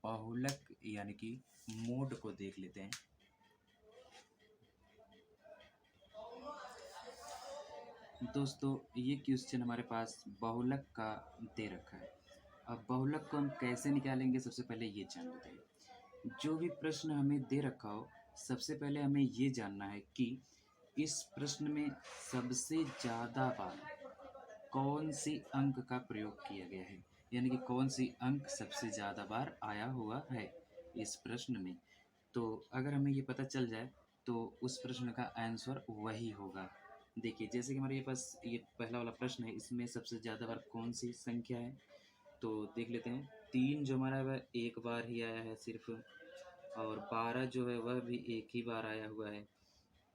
बहुलक यानी कि मोड को देख लेते हैं। दोस्तों ये क्वेश्चन हमारे पास बहुलक का दे रखा है। अब बहुलक को हम कैसे निकालेंगे, सबसे पहले ये जान लेते हैं। जो भी प्रश्न हमें दे रखा हो, सबसे पहले हमें ये जानना है कि इस प्रश्न में सबसे ज़्यादा बार कौन सी अंक का प्रयोग किया गया है, यानी कि कौन सी अंक सबसे ज़्यादा बार आया हुआ है इस प्रश्न में। तो अगर हमें ये पता चल जाए तो उस प्रश्न का आंसर वही होगा। देखिए, जैसे कि हमारे ये पास ये पहला वाला प्रश्न है, इसमें सबसे ज़्यादा बार कौन सी संख्या है, तो देख लेते हैं। 3 जो हमारा वह एक बार ही आया है सिर्फ, और 12 जो है वह भी एक ही बार आया हुआ है।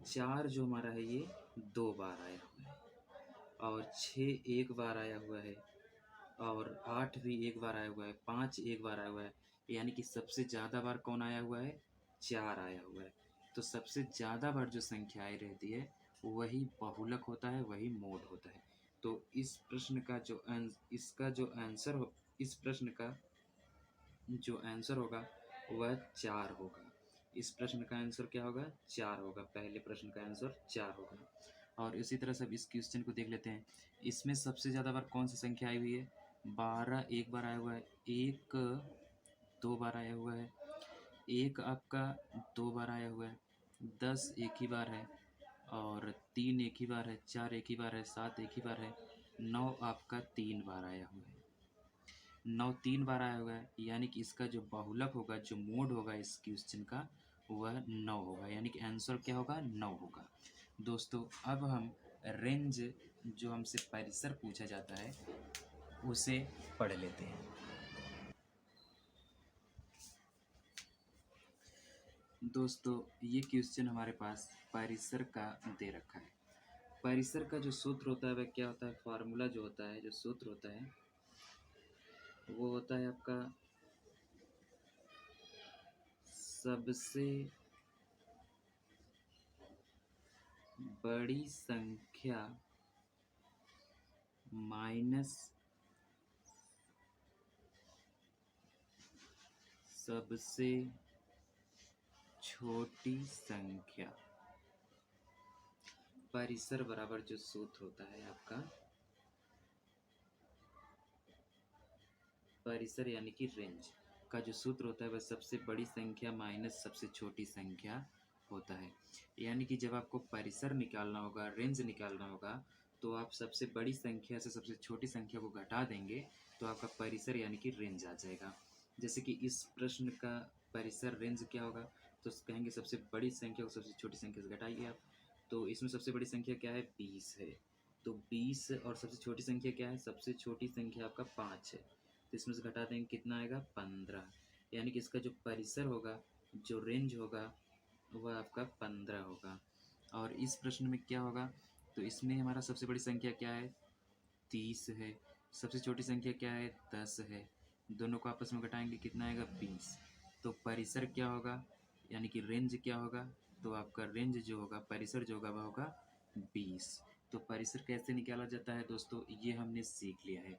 4 जो हमारा है ये 2 बार आया हुआ है, और 6 एक बार आया हुआ है, और 8 भी एक बार आया हुआ है, 5 एक बार आया हुआ है। यानी कि सबसे ज़्यादा बार कौन आया हुआ है, 4 आया हुआ है। तो सबसे ज़्यादा बार जो संख्याएँ रहती है वही बहुलक होता है, वही मोड होता है। तो इस प्रश्न का जो इसका जो आंसर हो, इस प्रश्न का जो आंसर होगा वह 4 होगा। इस प्रश्न का आंसर क्या होगा, 4 होगा। पहले प्रश्न का आंसर 4 होगा। और इसी तरह से अब इस क्वेश्चन को देख लेते हैं। इसमें सबसे ज़्यादा बार कौन सी संख्या आई हुई है, 12 एक बार आया हुआ है, 1 2 बार आया हुआ है, 1 आपका 2 बार आया हुआ है, 10 एक ही बार है, और 3 एक ही बार है, 4 एक ही बार है, 7 एक ही बार है, 9 आपका 3 बार आया हुआ है। 9 3 बार आया हुआ है, यानी कि इसका जो बहुलक होगा, जो मोड होगा इस क्वेश्चन का, वह 9 होगा। यानी कि आंसर क्या होगा, 9 होगा। दोस्तों अब हम रेंज, जो हमसे परिसर पूछा जाता है, उसे पढ़ लेते हैं। दोस्तों ये क्वेश्चन हमारे पास परिसर का दे रखा है। परिसर का जो सूत्र होता है वह क्या होता है, फार्मूला जो होता है, जो सूत्र होता है वो होता है आपका सबसे बड़ी संख्या माइनस सबसे छोटी संख्या। परिसर बराबर जो सूत्र होता है आपका, परिसर यानी कि रेंज का जो सूत्र होता है वह सबसे बड़ी संख्या माइनस सबसे छोटी संख्या होता है। यानी कि जब आपको परिसर निकालना होगा, रेंज निकालना होगा, तो आप सबसे बड़ी संख्या से सबसे छोटी संख्या को घटा देंगे तो आपका परिसर यानी कि रेंज आ जाएगा। जैसे कि इस प्रश्न का परिसर रेंज क्या होगा, तो कहेंगे सबसे बड़ी संख्या को सबसे छोटी संख्या से घटाइए आप। तो इसमें सबसे बड़ी संख्या क्या है, 20 है। तो 20 और सबसे छोटी संख्या क्या है, सबसे छोटी संख्या आपका 5 है। तो इसमें से घटा देंगे कितना आएगा, 15। यानी कि इसका जो परिसर होगा, जो रेंज होगा, वह आपका 15 होगा। और इस प्रश्न में क्या होगा, तो इसमें हमारा सबसे बड़ी संख्या क्या है, 30 है। सबसे छोटी संख्या क्या है, 10 है। दोनों को आपस में घटाएंगे कितना आएगा, 20। तो परिसर क्या होगा, यानी कि रेंज क्या होगा, तो आपका रेंज जो होगा, परिसर जो होगा वह होगा 20। तो परिसर कैसे निकाला जाता है दोस्तों, ये हमने सीख लिया है।